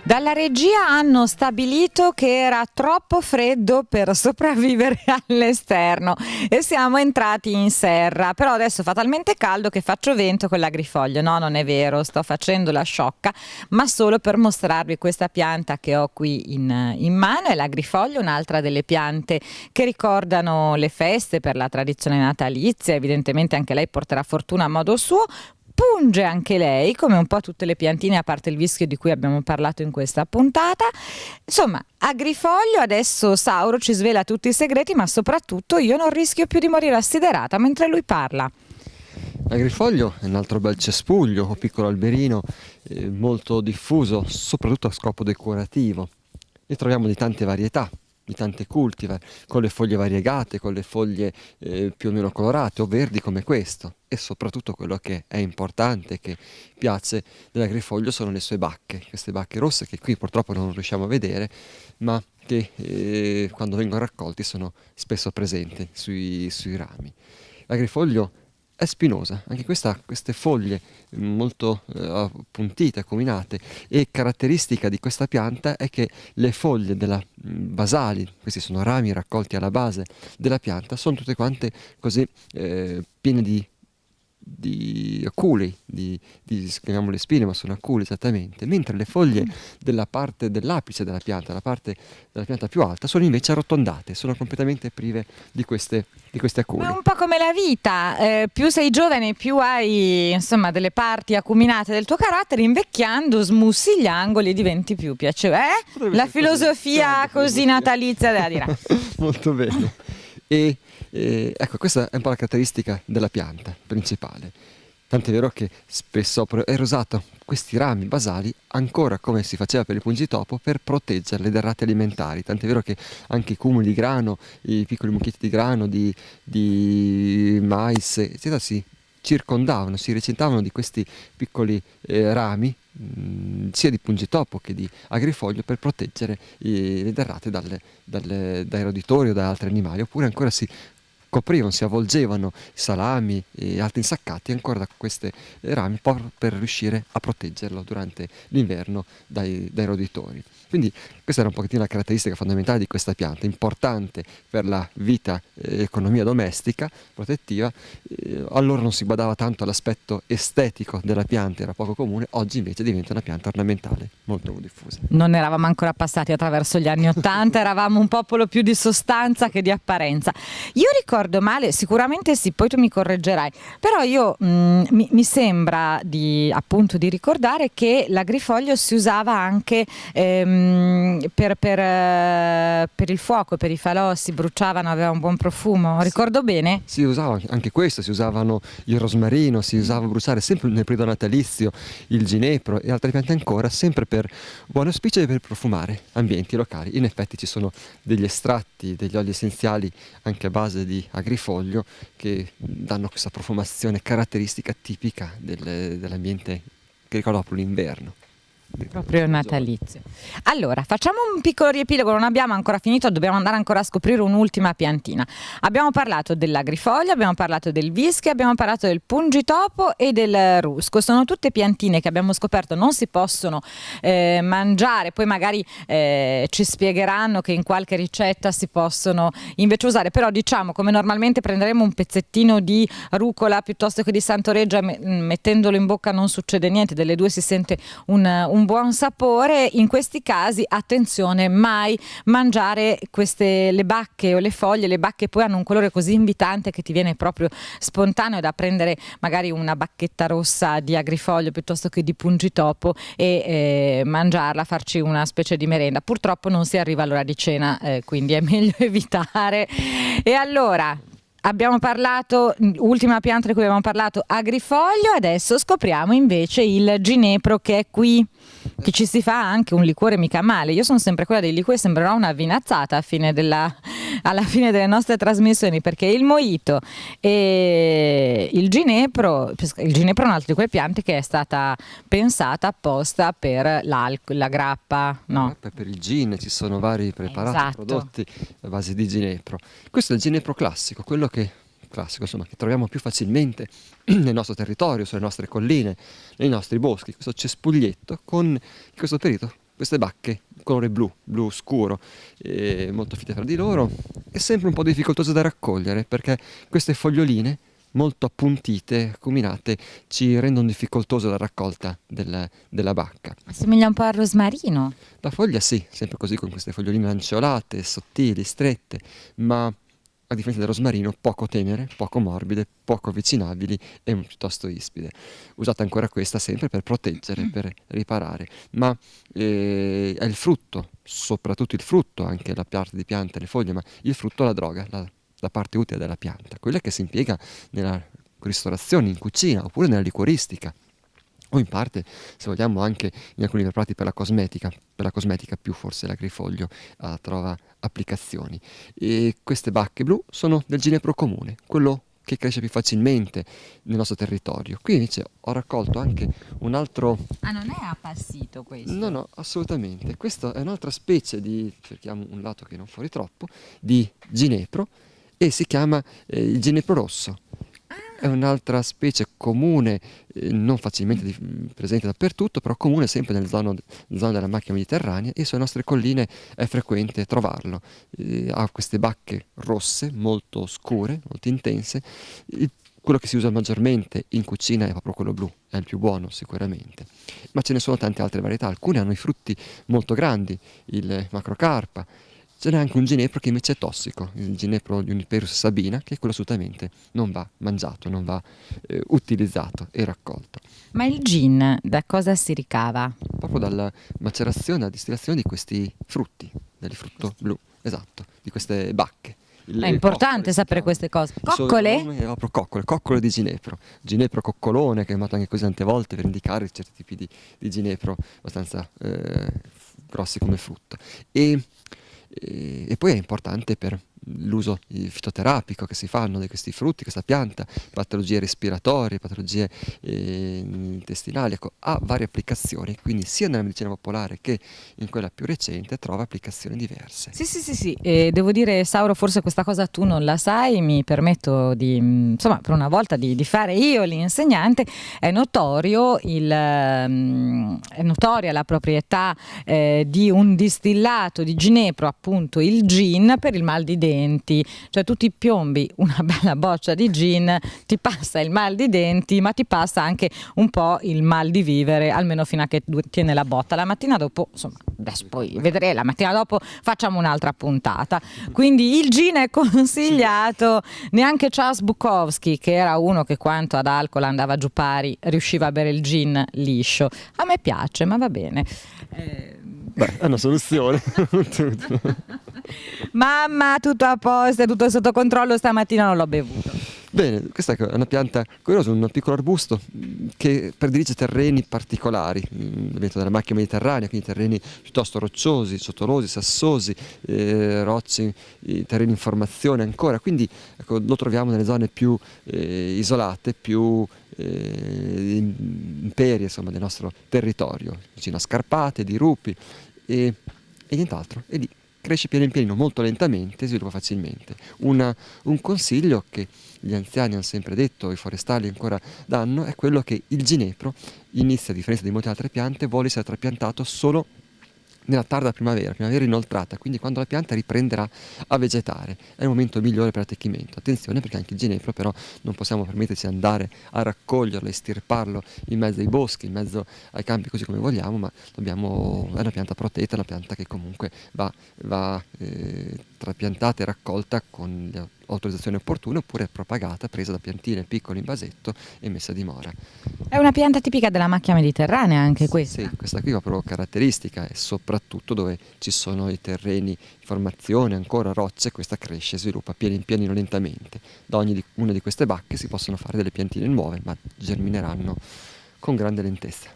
Dalla regia hanno stabilito che era troppo freddo per sopravvivere all'esterno e siamo entrati in serra, però adesso fa talmente caldo che faccio vento con l'agrifoglio. No, non è vero, sto facendo la sciocca, ma solo per mostrarvi questa pianta che ho qui in mano. È l'agrifoglio, un'altra delle piante che ricordano le feste per la tradizione natalizia. Evidentemente anche lei porterà fortuna a modo suo. Punge anche lei, come un po' tutte le piantine, a parte il vischio di cui abbiamo parlato in questa puntata. Insomma, agrifoglio, adesso Sauro ci svela tutti i segreti, ma soprattutto io non rischio più di morire assiderata mentre lui parla. L'agrifoglio è un altro bel cespuglio o piccolo alberino molto diffuso, soprattutto a scopo decorativo. Ne troviamo di tante varietà, di tante cultivar, con le foglie variegate, con le foglie più o meno colorate o verdi come questo. E soprattutto quello che è importante, che piace dell'agrifoglio, sono le sue bacche, queste bacche rosse che qui purtroppo non riusciamo a vedere, ma che quando vengono raccolti sono spesso presenti sui rami. L'agrifoglio è spinosa, anche queste foglie molto appuntite, acuminate, e caratteristica di questa pianta è che le foglie basali, questi sono rami raccolti alla base della pianta, sono tutte quante così piene di aculi, chiamiamole spine, ma sono aculi esattamente, mentre le foglie della parte dell'apice della pianta, la parte della pianta più alta, sono invece arrotondate, sono completamente prive di questi aculi. Ma è un po' come la vita, più sei giovane, più hai insomma delle parti acuminate del tuo carattere, invecchiando smussi gli angoli e diventi più piacevole. La filosofia così natalizia della dirà. Molto bene. Ecco, questa è un po' la caratteristica della pianta principale. Tant'è vero che spesso è usato questi rami basali ancora come si faceva per il pungitopo per proteggere le derrate alimentari. Tant'è vero che anche i cumuli di grano, i piccoli mucchietti di grano, di mais, eccetera, si circondavano, si recintavano di questi piccoli rami, sia di pungitopo che di agrifoglio, per proteggere le derrate dai roditori o da altri animali, oppure ancora si coprivano, si avvolgevano salami e altri insaccati ancora da questi rami per riuscire a proteggerlo durante l'inverno dai roditori. Quindi questa era un pochettino la caratteristica fondamentale di questa pianta, importante per la vita e economia domestica, protettiva. Allora non si badava tanto all'aspetto estetico della pianta, era poco comune, oggi invece diventa una pianta ornamentale molto diffusa. Non eravamo ancora passati attraverso gli anni '80, eravamo un popolo più di sostanza che di apparenza. Io ricordo male, sicuramente sì, poi tu mi correggerai, però io mi sembra appunto di ricordare che l'agrifoglio si usava anche per il fuoco, per i falò, si bruciavano, aveva un buon profumo, ricordo bene? Si usava anche questo, si usavano il rosmarino, si usava bruciare sempre nel periodo natalizio il ginepro e altre piante ancora, sempre per buon auspicio e per profumare ambienti locali. In effetti ci sono degli estratti, degli oli essenziali anche a base di agrifoglio che danno questa profumazione caratteristica tipica dell'ambiente che ricorda proprio l'inverno. Proprio natalizio. Allora, facciamo un piccolo riepilogo, non abbiamo ancora finito, dobbiamo andare ancora a scoprire un'ultima piantina. Abbiamo parlato dell'agrifoglio, abbiamo parlato del vischio, abbiamo parlato del pungitopo e del rusco. Sono tutte piantine che abbiamo scoperto non si possono mangiare, poi magari ci spiegheranno che in qualche ricetta si possono invece usare, però diciamo, come normalmente prenderemo un pezzettino di rucola piuttosto che di santoreggia, mettendolo in bocca non succede niente, delle due si sente un buon sapore. In questi casi attenzione, mai mangiare le bacche o le foglie. Le bacche poi hanno un colore così invitante che ti viene proprio spontaneo da prendere magari una bacchetta rossa di agrifoglio piuttosto che di pungitopo e mangiarla, farci una specie di merenda. Purtroppo non si arriva all'ora di cena, quindi è meglio evitare. E allora abbiamo parlato, ultima pianta di cui abbiamo parlato, agrifoglio, adesso scopriamo invece il ginepro che è qui, che ci si fa anche un liquore mica male. Io sono sempre quella dei liquori, sembrerò una vinazzata alla fine delle nostre trasmissioni, perché il mojito e il ginepro è un'altra di quelle piante che è stata pensata apposta per l'alcol, la grappa, no? Per il gin ci sono vari preparati, Esatto. prodotti a base di ginepro. Questo è il ginepro classico, quello che classico, insomma, che troviamo più facilmente nel nostro territorio, sulle nostre colline, nei nostri boschi, questo cespuglietto con, in questo periodo, queste bacche colore blu scuro, molto fitte fra di loro, e sempre un po' difficoltose da raccogliere, perché queste foglioline molto appuntite, acuminate, ci rendono difficoltosa la raccolta della bacca. Assomiglia un po' al rosmarino. La foglia sì, sempre così con queste foglioline lanceolate, sottili, strette, ma a differenza del rosmarino poco tenere, poco morbide, poco avvicinabili e piuttosto ispide. Usata ancora questa sempre per proteggere, per riparare, ma è il frutto, soprattutto il frutto, anche la parte di pianta e le foglie, ma il frutto è la droga, la parte utile della pianta, quella che si impiega nella ristorazione, in cucina oppure nella liquoristica, o in parte, se vogliamo, anche in alcuni preparati per la cosmetica più forse l'agrifoglio trova applicazioni. E queste bacche blu sono del ginepro comune, quello che cresce più facilmente nel nostro territorio. Qui invece ho raccolto anche un altro... Ah, non è appassito questo? No, assolutamente. Questa è un'altra specie di, cerchiamo un lato che non fuori troppo, di ginepro, e si chiama il ginepro rosso. È un'altra specie comune, non facilmente presente dappertutto, però comune sempre nelle zone della macchia mediterranea, e sulle nostre colline è frequente trovarlo. Ha queste bacche rosse, molto scure, molto intense. Quello che si usa maggiormente in cucina è proprio quello blu, è il più buono sicuramente. Ma ce ne sono tante altre varietà, alcune hanno i frutti molto grandi, il macrocarpa. Ce n'è anche un ginepro che invece è tossico, il ginepro Juniperus sabina, che quello assolutamente non va mangiato, non va utilizzato e raccolto. Ma il gin da cosa si ricava? Proprio dalla macerazione, dalla distillazione di questi frutti, del frutto blu, esatto, di queste bacche. È importante sapere queste cose. Coccole? Il nome è proprio coccole di ginepro. Ginepro coccolone, che è chiamato anche così tante volte per indicare certi tipi di ginepro abbastanza grossi come frutto. E poi è importante per l'uso fitoterapico che si fanno di questi frutti, questa pianta, patologie respiratorie, patologie intestinali, ecco, ha varie applicazioni, quindi sia nella medicina popolare che in quella più recente trova applicazioni diverse. Sì. E devo dire, Sauro, forse questa cosa tu non la sai, mi permetto di, insomma, per una volta di fare io l'insegnante. È notoria la proprietà di un distillato di ginepro, appunto il gin, per il mal di denti. Cioè tu ti piombi una bella boccia di gin, ti passa il mal di denti, ma ti passa anche un po' il mal di vivere, almeno fino a che tiene la botta. La mattina dopo, insomma, adesso poi vedrei, la mattina dopo facciamo un'altra puntata. Quindi il gin è consigliato. Neanche Charles Bukowski, che era uno che quanto ad alcol andava giù pari, riusciva a bere il gin liscio. A me piace, ma va bene. Beh, è una soluzione. Mamma, tutto a posto, è tutto sotto controllo, stamattina non l'ho bevuto. Bene, questa è una pianta curiosa, un piccolo arbusto che predilige terreni particolari, l'ambiente della macchia mediterranea, quindi terreni piuttosto rocciosi, sottolosi, sassosi, rocce, terreni in formazione ancora, quindi ecco, lo troviamo nelle zone più isolate, più imperie, insomma, del nostro territorio, vicino a scarpate, dirupi e nient'altro. E lì cresce piano pianino, molto lentamente, sviluppa facilmente. Un consiglio che gli anziani hanno sempre detto, i forestali ancora danno, è quello che il ginepro inizia, a differenza di molte altre piante, vuole essere trapiantato solo nella tarda primavera inoltrata, quindi quando la pianta riprenderà a vegetare. È il momento migliore per l'attecchimento. Attenzione, perché anche il ginepro però non possiamo permetterci di andare a raccoglierlo e stirparlo in mezzo ai boschi, in mezzo ai campi così come vogliamo, ma è una pianta protetta, una pianta che comunque va trapiantata e raccolta con le autorizzazioni opportune, oppure propagata, presa da piantine piccole in vasetto e messa a dimora. È una pianta tipica della macchia mediterranea anche questa? Sì, questa qui ha proprio caratteristica, e soprattutto dove ci sono i terreni in formazione, ancora rocce, questa cresce e sviluppa pianino lentamente. Da una di queste bacche si possono fare delle piantine nuove, ma germineranno con grande lentezza.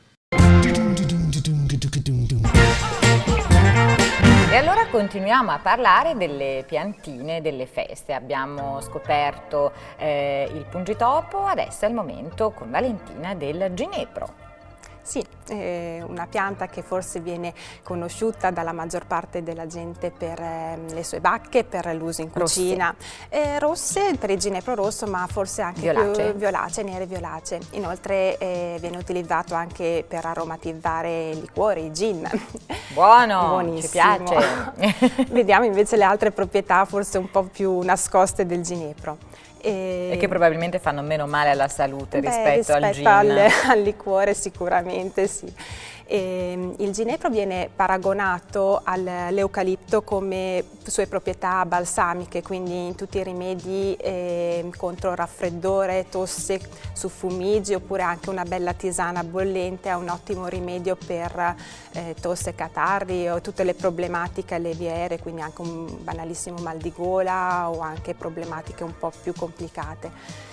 E allora continuiamo a parlare delle piantine delle feste. Abbiamo scoperto il pungitopo, adesso è il momento con Valentina del ginepro. Sì, è una pianta che forse viene conosciuta dalla maggior parte della gente per le sue bacche, per l'uso in cucina. Rosse per il ginepro rosso, ma forse anche più violacee, nere violacee. Inoltre viene utilizzato anche per aromatizzare i liquori, i gin. Buono, buonissimo. Ci piace. Vediamo invece le altre proprietà forse un po' più nascoste del ginepro. E che probabilmente fanno meno male alla salute rispetto al gin. Al liquore sicuramente sì. Il ginepro viene paragonato all'eucalipto come sue proprietà balsamiche, quindi in tutti i rimedi contro raffreddore, tosse, suffumigi, oppure anche una bella tisana bollente è un ottimo rimedio per tosse, catarri o tutte le problematiche alleviere, quindi anche un banalissimo mal di gola o anche problematiche un po' più complicate.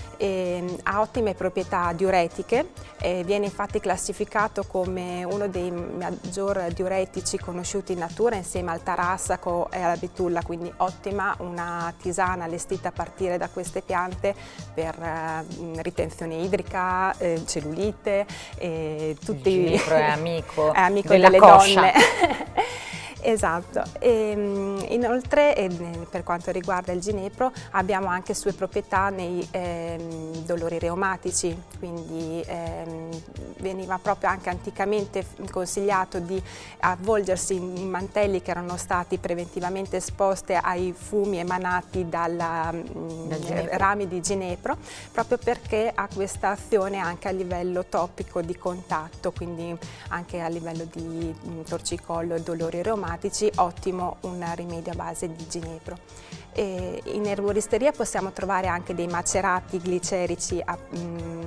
Ha ottime proprietà diuretiche, viene infatti classificato come uno dei maggior diuretici conosciuti in natura insieme al tarassaco e alla betulla, quindi ottima una tisana allestita a partire da queste piante per ritenzione idrica, cellulite, tutti. Il ginepro è amico delle coscia. donne. Esatto, inoltre per quanto riguarda il ginepro abbiamo anche sue proprietà nei dolori reumatici, quindi veniva proprio anche anticamente consigliato di avvolgersi in mantelli che erano stati preventivamente esposti ai fumi emanati dai rami di ginepro, proprio perché ha questa azione anche a livello topico di contatto, quindi anche a livello di torcicollo e dolori reumatici, ottimo un rimedio a base di ginepro. In erboristeria possiamo trovare anche dei macerati glicerici a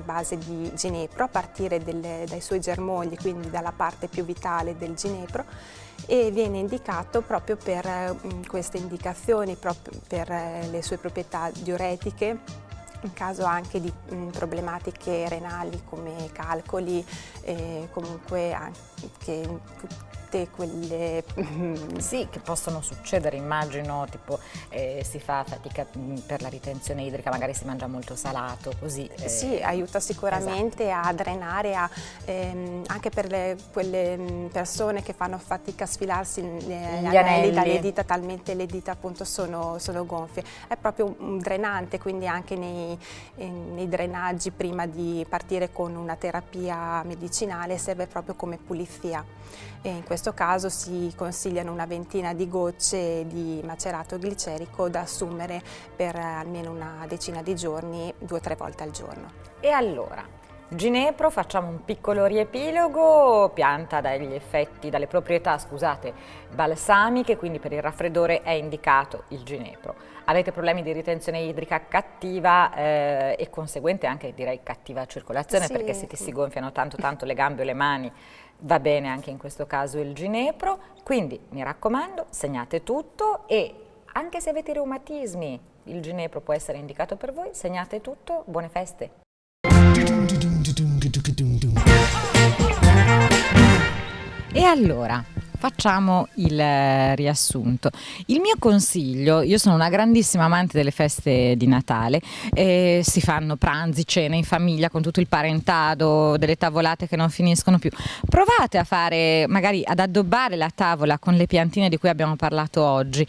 base di ginepro a partire dai suoi germogli, quindi dalla parte più vitale del ginepro, e viene indicato proprio per queste indicazioni, proprio per le sue proprietà diuretiche, in caso anche di problematiche renali come calcoli, comunque anche tutte quelle sì, che possono succedere, immagino, tipo si fa fatica per la ritenzione idrica, magari si mangia molto salato, così. Sì, aiuta sicuramente a drenare, anche per quelle persone che fanno fatica a sfilarsi gli anelli dalle dita, talmente le dita appunto sono gonfie. È proprio un drenante, quindi anche nei drenaggi prima di partire con una terapia medicinale serve proprio come pulizia. E in questo caso si consigliano una ventina di gocce di macerato glicerico da assumere per almeno una decina di giorni, 2 o 3 volte al giorno. E allora, ginepro, facciamo un piccolo riepilogo, pianta dalle proprietà, scusate, balsamiche, quindi per il raffreddore è indicato il ginepro. Avete problemi di ritenzione idrica cattiva e conseguente anche direi cattiva circolazione, sì, perché se ti si gonfiano tanto le gambe o le mani, va bene anche in questo caso il ginepro. Quindi mi raccomando, segnate tutto, e anche se avete reumatismi il ginepro può essere indicato per voi. Segnate tutto, buone feste! E allora, facciamo il riassunto. Il mio consiglio, io sono una grandissima amante delle feste di Natale, si fanno pranzi, cene in famiglia con tutto il parentado, delle tavolate che non finiscono più. Provate a fare, magari ad addobbare la tavola con le piantine di cui abbiamo parlato oggi.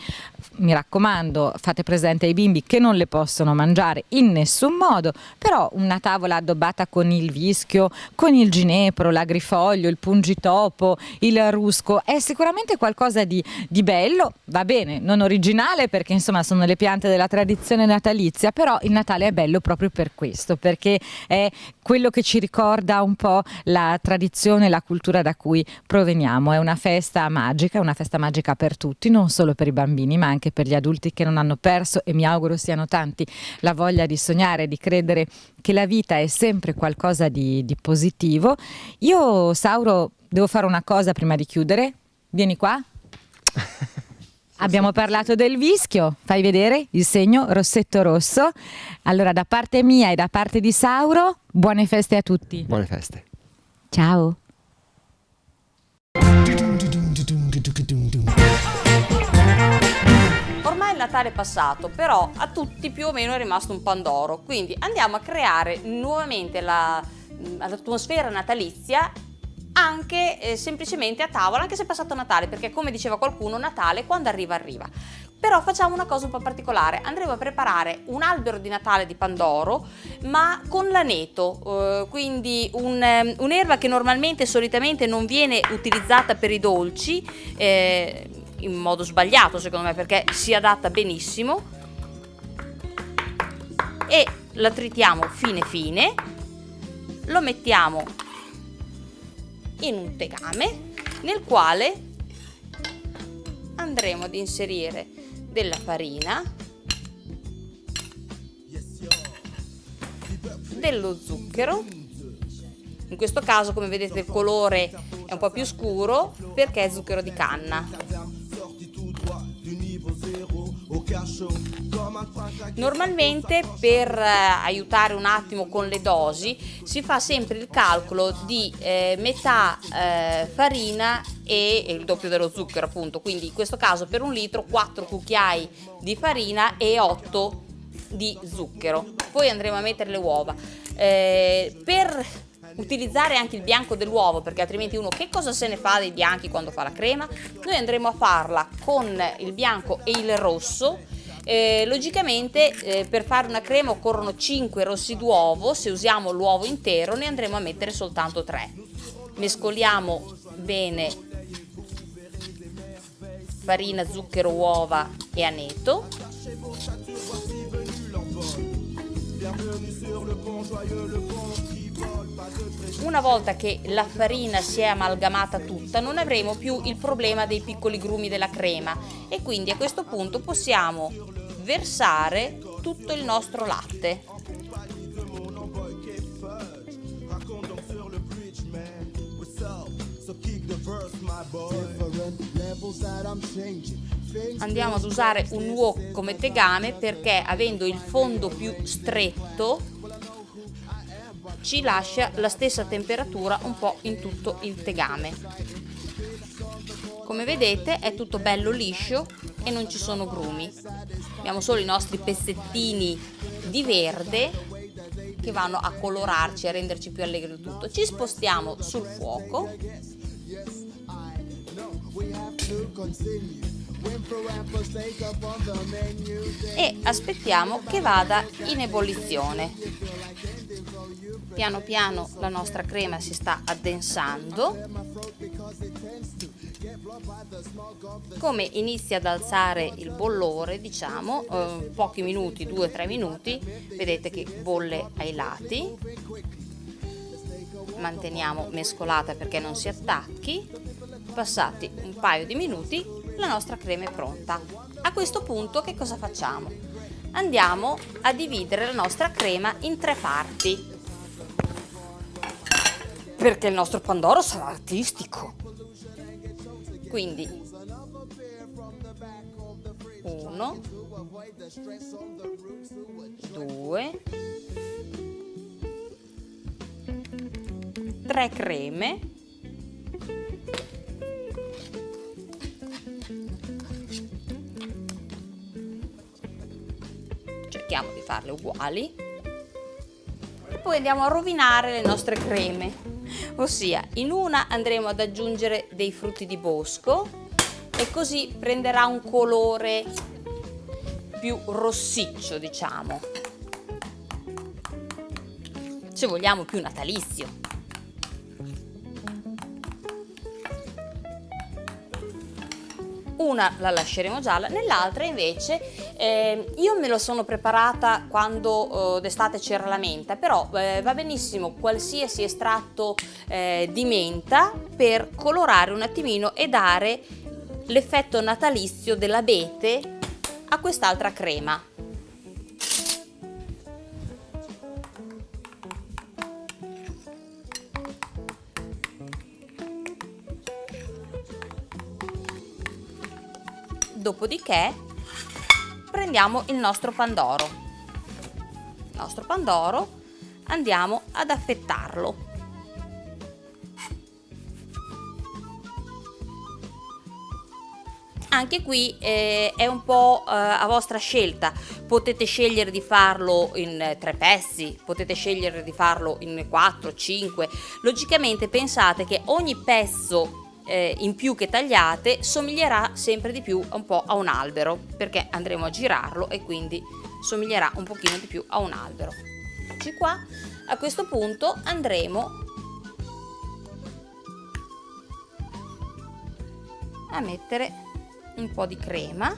Mi raccomando, fate presente ai bimbi che non le possono mangiare in nessun modo, però una tavola addobbata con il vischio, con il ginepro, l'agrifoglio, il pungitopo, il rusco è sicuramente qualcosa di bello, va bene, non originale perché insomma sono le piante della tradizione natalizia, però il Natale è bello proprio per questo, perché è quello che ci ricorda un po' la tradizione, la cultura da cui proveniamo. È una festa magica per tutti, non solo per i bambini ma anche per gli adulti che non hanno perso, e mi auguro siano tanti, la voglia di sognare, di credere che la vita è sempre qualcosa di positivo. Io, Sauro, devo fare una cosa prima di chiudere. Vieni qua. Abbiamo parlato del vischio, fai vedere il segno rossetto rosso. Allora, da parte mia e da parte di Sauro, buone feste a tutti. Buone feste. Ciao. Ormai il Natale è passato, però a tutti più o meno è rimasto un pandoro, quindi andiamo a creare nuovamente l'atmosfera natalizia anche semplicemente a tavola, anche se è passato Natale, perché come diceva qualcuno, Natale quando arriva arriva. Però facciamo una cosa un po' particolare, andremo a preparare un albero di Natale di pandoro, ma con l'aneto, quindi un'erba che normalmente, solitamente non viene utilizzata per i dolci, in modo sbagliato secondo me, perché si adatta benissimo, e la tritiamo fine fine, lo mettiamo in un tegame nel quale andremo ad inserire della farina, dello zucchero. In questo caso, come vedete, il colore è un po' più scuro perché è zucchero di canna. Normalmente, per aiutare un attimo con le dosi, si fa sempre il calcolo di metà farina e il doppio dello zucchero, appunto. Quindi in questo caso per un litro 4 cucchiai di farina e 8 di zucchero. Poi andremo a mettere le uova. Per utilizzare anche il bianco dell'uovo, perché altrimenti uno che cosa se ne fa dei bianchi quando fa la crema, noi andremo a farla con il bianco e il rosso. Logicamente per fare una crema occorrono 5 rossi d'uovo, se usiamo l'uovo intero ne andremo a mettere soltanto 3. Mescoliamo bene farina, zucchero, uova e aneto. Una volta che la farina si è amalgamata tutta, non avremo più il problema dei piccoli grumi della crema, e quindi a questo punto possiamo versare tutto il nostro latte. Andiamo ad usare un wok come tegame perché, avendo il fondo più stretto, ci lascia la stessa temperatura un po' in tutto il tegame. Come vedete è tutto bello liscio e non ci sono grumi. Abbiamo solo i nostri pezzettini di verde che vanno a colorarci, a renderci più allegro il tutto. Ci spostiamo sul fuoco e aspettiamo che vada in ebollizione. Piano piano la nostra crema si sta addensando. Come inizia ad alzare il bollore, diciamo, pochi minuti, 2-3 minuti, vedete che bolle ai lati. Manteniamo mescolata perché non si attacchi. Passati un paio di minuti la nostra crema è pronta. A questo punto che cosa facciamo? Andiamo a dividere la nostra crema in 3 parti, perché il nostro pandoro sarà artistico. Quindi 1, 2, 3 creme. Cerchiamo di farle uguali e poi andiamo a rovinare le nostre creme, ossia in una andremo ad aggiungere dei frutti di bosco e così prenderà un colore più rossiccio, diciamo, se vogliamo più natalizio. Una la lasceremo gialla, nell'altra invece io me lo sono preparata quando d'estate c'era la menta, però va benissimo qualsiasi estratto di menta per colorare un attimino e dare l'effetto natalizio dell'abete a quest'altra crema. Dopodiché prendiamo il nostro pandoro. Il nostro pandoro andiamo ad affettarlo. Anche qui è un po' a vostra scelta, potete scegliere di farlo in 3 pezzi, potete scegliere di farlo in 4, 5, logicamente pensate che ogni pezzo in più che tagliate somiglierà sempre di più un po' a un albero, perché andremo a girarlo e quindi somiglierà un pochino di più a un albero. Eccoci qua, a questo punto andremo a mettere un po' di crema.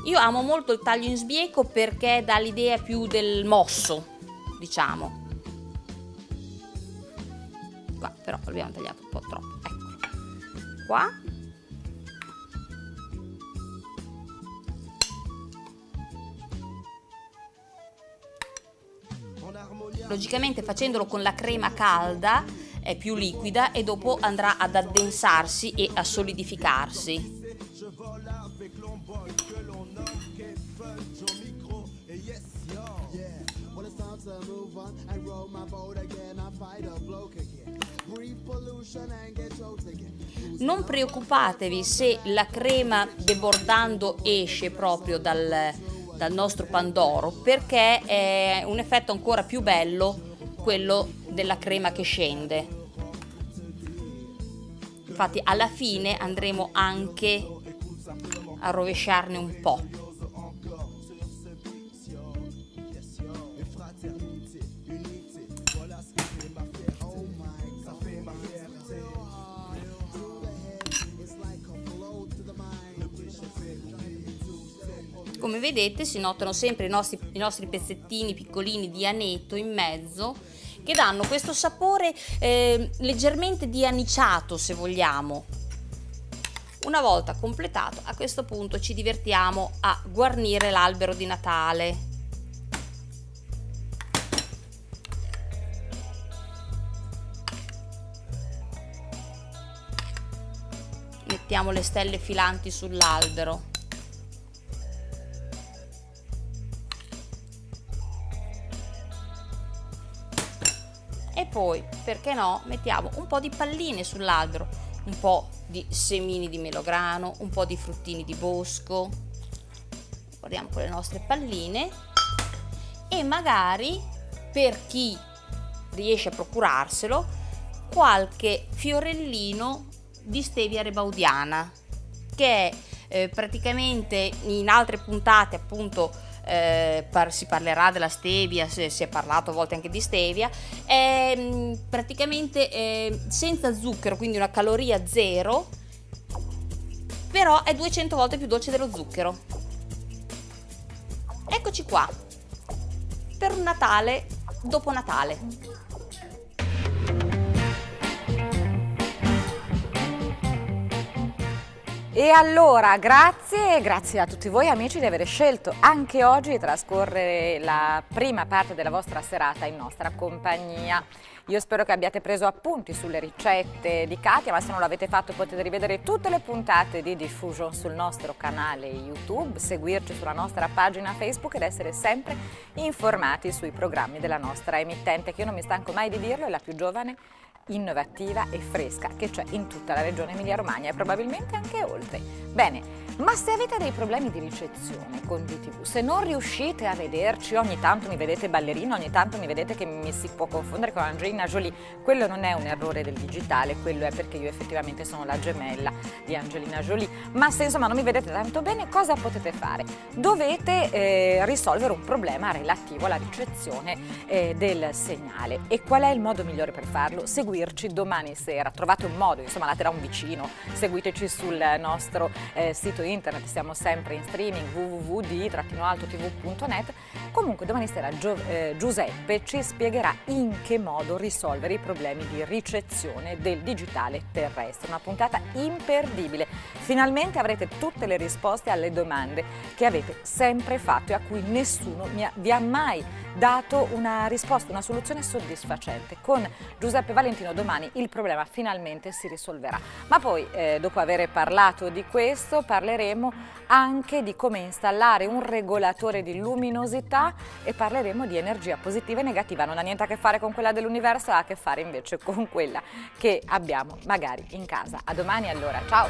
Io amo molto il taglio in sbieco perché dà l'idea più del mosso, diciamo. Qua però l'abbiamo tagliato un po' troppo, eccolo qua. Logicamente facendolo con la crema calda è più liquida e dopo andrà ad addensarsi e a solidificarsi. Non preoccupatevi se la crema debordando esce proprio dal nostro pandoro, perché è un effetto ancora più bello quello della crema che scende. Infatti alla fine andremo anche a rovesciarne un po'. Come vedete si notano sempre i nostri pezzettini piccolini di aneto in mezzo, che danno questo sapore leggermente di anniciato, se vogliamo. Una volta completato, a questo punto ci divertiamo a guarnire l'albero di Natale. Mettiamo le stelle filanti sull'albero. E poi, perché no, mettiamo un po' di palline sull'albero, un po' di semini di melograno, un po' di fruttini di bosco. Guardiamo con le nostre palline e magari, per chi riesce a procurarselo, qualche fiorellino di stevia rebaudiana, che è praticamente in altre puntate appunto si parlerà della stevia, si è parlato a volte anche di stevia, è praticamente senza zucchero, quindi una caloria zero, però è 200 volte più dolce dello zucchero. Eccoci qua, per un Natale dopo Natale. E allora grazie a tutti voi amici di aver scelto anche oggi di trascorrere la prima parte della vostra serata in nostra compagnia. Io spero che abbiate preso appunti sulle ricette di Katia, ma se non l'avete fatto potete rivedere tutte le puntate di Diffusion sul nostro canale YouTube, seguirci sulla nostra pagina Facebook ed essere sempre informati sui programmi della nostra emittente, che io non mi stanco mai di dirlo, è la più giovane, innovativa e fresca che c'è in tutta la regione Emilia-Romagna e probabilmente anche oltre. Bene, ma se avete dei problemi di ricezione con DTV, se non riuscite a vederci, ogni tanto mi vedete ballerina, ogni tanto mi vedete che mi si può confondere con Angelina Jolie, quello non è un errore del digitale, quello è perché io effettivamente sono la gemella di Angelina Jolie, ma se insomma non mi vedete tanto bene, cosa potete fare? Dovete risolvere un problema relativo alla ricezione del segnale. E qual è il modo migliore per farlo? Seguirci domani sera, trovate un modo, insomma andate un vicino, seguiteci sul nostro sito internet, siamo sempre in streaming www.di-tv.net. Comunque domani sera Giuseppe ci spiegherà in che modo risolvere i problemi di ricezione del digitale terrestre, una puntata imperdibile. Finalmente avrete tutte le risposte alle domande che avete sempre fatto e a cui nessuno vi ha mai dato una risposta, una soluzione soddisfacente. Con Giuseppe Valentino domani il problema finalmente si risolverà. Ma poi, dopo aver parlato di questo, parleremo anche di come installare un regolatore di luminosità e parleremo di energia positiva e negativa. Non ha niente a che fare con quella dell'universo, ha a che fare invece con quella che abbiamo magari in casa. A domani allora, ciao!